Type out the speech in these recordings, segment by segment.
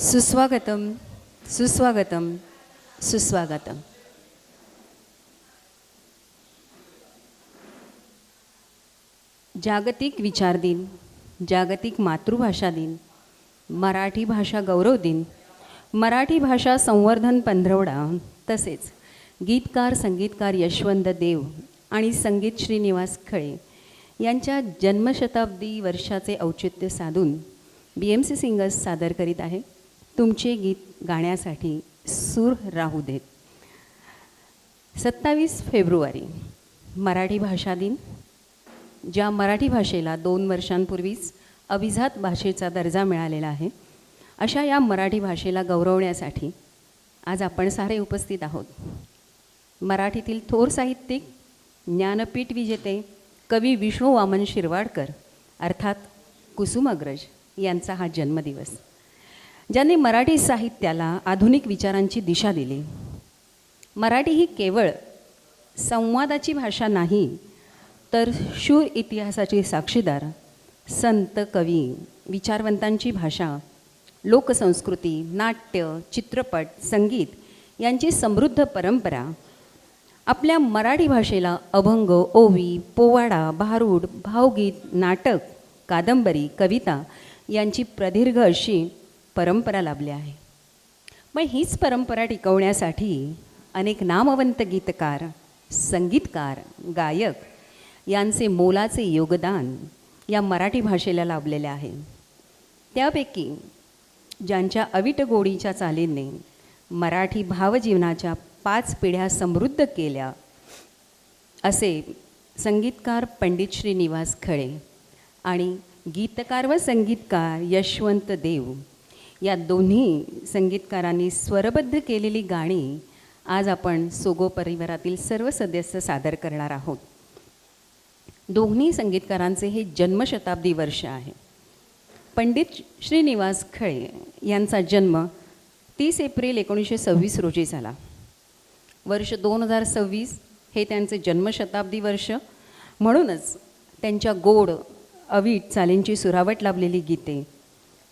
सुस्वागतम सुस्वागतम सुस्वागतम. जागतिक विचार दिन, जागतिक मातृभाषा दिन, मराठी भाषा गौरव दिन, मराठी भाषा संवर्धन पंधरवडा, तसेच गीतकार संगीतकार यशवंत देव आणि संगीत श्रीनिवास खळे यांच्या जन्मशताब्दी वर्षाचे औचित्य साधून BMC सिंगर्स सादर करीत आहे तुमचे गीत गाण्यासाठी सूर राहू देत. 27 फेब्रुवारी मराठी भाषा दिन. ज्या मराठी भाषेला 2 वर्षांपूर्वीच अभिजात भाषेचा दर्जा मिळालेला आहे, अशा या मराठी भाषेला गौरवण्यासाठी आज आपण सारे उपस्थित आहोत. मराठीतील थोर साहित्यिक, ज्ञानपीठ विजेते कवी विष्णू वामन शिरवाडकर अर्थात कुसुमाग्रज यांचा हा जन्मदिवस. ज्यांनी मराठी साहित्याला आधुनिक विचारांची दिशा दिली. मराठी ही केवळ संवादाची भाषा नाही, तर शूर इतिहासाची साक्षीदार, संत कवी विचारवंतांची भाषा, लोकसंस्कृती, नाट्य, चित्रपट, संगीत यांची समृद्ध परंपरा आपल्या मराठी भाषेला अभंग, ओवी, पोवाडा, भारूड, भावगीत, नाटक, कादंबरी, कविता यांची प्रदीर्घ अशी परंपरा लाभली आहे. मग हीच परंपरा टिकवण्यासाठी अनेक नामवंत गीतकार, संगीतकार, गायक यांचे मोलाचे योगदान या मराठी भाषेला लाभलेले आहे. त्यापैकी ज्यांच्या अविट गोडीच्या चालीने मराठी भावजीवनाच्या 5 पिढ्या समृद्ध केल्या, असे संगीतकार पंडित श्रीनिवास खळे आणि गीतकार व संगीतकार यशवंत देव या दोन्ही संगीतकारांनी स्वरबद्ध केलेली गाणी आज आपण सोगो परिवारातील सर्व सदस्य सादर करणार आहोत. दोन्ही संगीतकारांचे हे जन्मशताब्दी वर्ष आहे. पंडित श्रीनिवास खळे यांचा जन्म 30 एप्रिल 1926 रोजी झाला. वर्ष 2026 हे त्यांचे जन्मशताब्दी वर्ष, म्हणूनच त्यांच्या गोड अवीट चालींची सुरावट लाभलेली गीते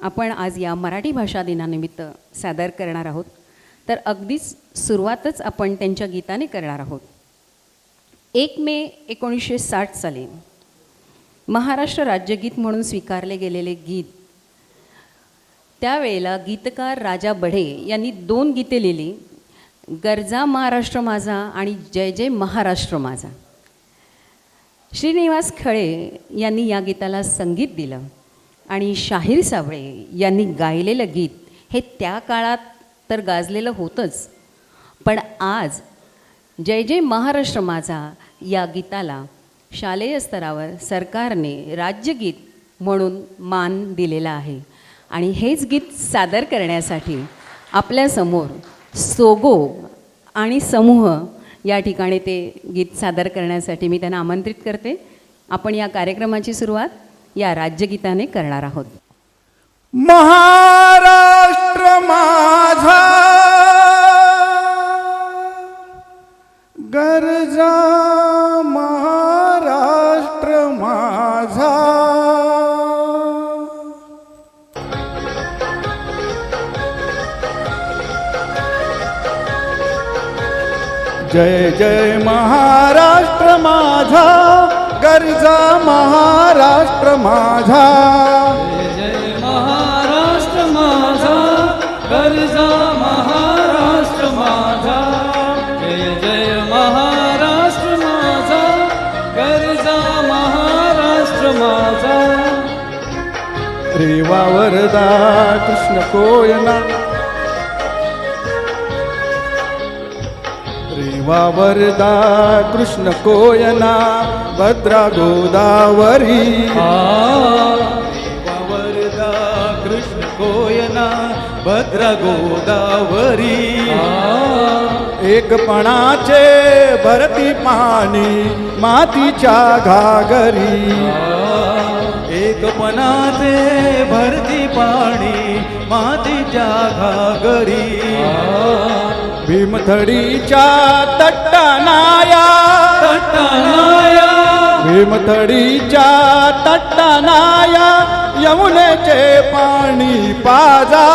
आपण आज या मराठी भाषा दिनानिमित्त सादर करणार आहोत. तर अगदीच सुरुवातच आपण त्यांच्या गीताने करणार आहोत. 1 मे 1960 साली महाराष्ट्र राज्यगीत म्हणून स्वीकारले गेलेले गीत. त्यावेळेला गीतकार राजा बढे यांनी 2 गीते लिहिली, गरजा महाराष्ट्र माझा आणि जय जय महाराष्ट्र माझा. श्रीनिवास खळे यांनी या गीताला संगीत दिलं आणि शाहीर साबळे यांनी गायलेलं गीत हे त्या काळात तर गाजलेलं होतंच, पण आज जय जय महाराष्ट्र माझा या गीताला शालेय स्तरावर सरकारने राज्यगीत म्हणून मान दिलेला आहे. आणि हेच गीत सादर करण्यासाठी आपल्यासमोर सोगो आणि समूह या ठिकाणी ते गीत सादर करण्यासाठी मी त्यांना आमंत्रित करते. आपण या कार्यक्रमाची सुरुवात या राज्यगीताने करणार आहोत. महाराष्ट्र माझा गरजा महाराष्ट्र माझा, जय जय महाराष्ट्र माझा गरजा महाराष्ट्र माझा, जय जय महाराष्ट्र माझा गरजा महाराष्ट्र माझा, जय जय महाराष्ट्र माझा गरजा महाराष्ट्र माझा. रेवा वरदा कृष्ण कोयना, रेवा वरदा कृष्ण कोयना, भद्रा गोदावरी, रेवा वरदा कृष्ण कोयना, भद्रा गोदावरी. एकपणाचे भरती पाणी मातीच्या घागरी, एकपणाचे भरती पाणी मातीच्या घागरी. भीमथडीच्या तट्टानाया, तट्टानाया, भीमथडीच्या तट्टानाया, यमुनेचे पाणी पाजा,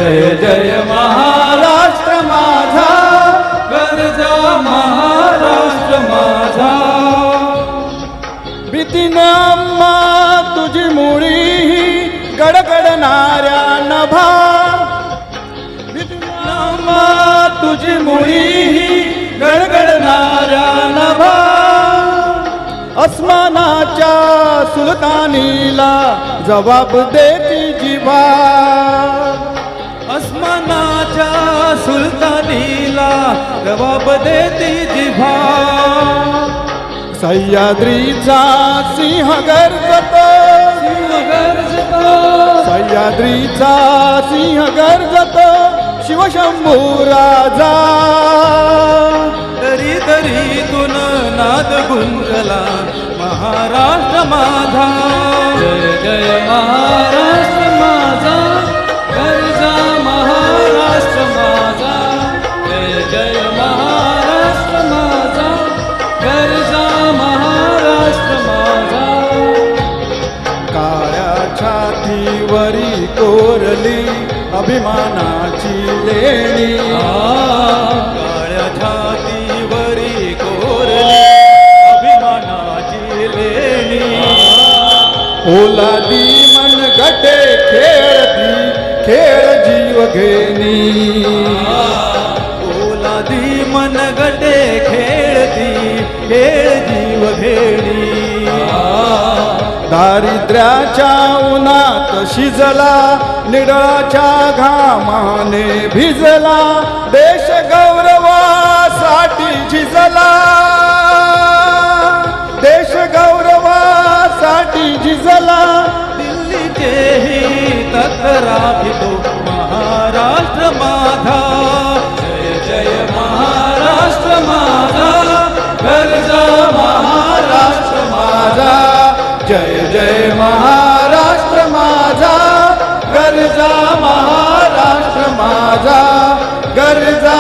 जय जय महाराष्ट्र माझा, गरजा महाराष्ट्र माझा. भीतीनं अम्मा तुझी मुळी गडगडणाऱ्या नभा, भीतीनं अम्मा तुझी मुळी गडगडणाऱ्या नभा. अस्मानाच्या सुलतानीला जबाब देती जिभा, अस्मानाच्या सुलतानीला जबाब देती जिभा. सह्याद्रीचा सिंह गर्जतो, सह्याद्रीचा सिंह गर्जतो, शिवशंभू राजा. दरी दरीतून नाद गुंजला महाराष्ट्र माझा. जय जय महाराष्ट्र माझा, गरजा महाराष्ट्र माझा. जय जय महाराष्ट्र माझा, गरजा महाराष्ट्र माझा. काळ्या छातीवरी कोरली अभिमानाची लेणी, काळ्या छातीवरी कोरली अभिमानाची लेणी. ओलादी मनगटे खेळती खेळ जीव घेणी, ओलादी मनगटे खेळती खेळ जीव घेणी. दारिद्र्याच्या उन्हात शिजला, निळाच्या घामाने भिजला, देश गौरवासाठी झिजला, देश गौरवासाठी झिजला. दिल्लीचेही तक्रारितो महाराष्ट्र माझा. जय जय महाराष्ट्र माझा, गरजा महाराष्ट्र माझा. जय जय महाराष्ट्र माझा, गरजा महाराष्ट्र माझा, गरजा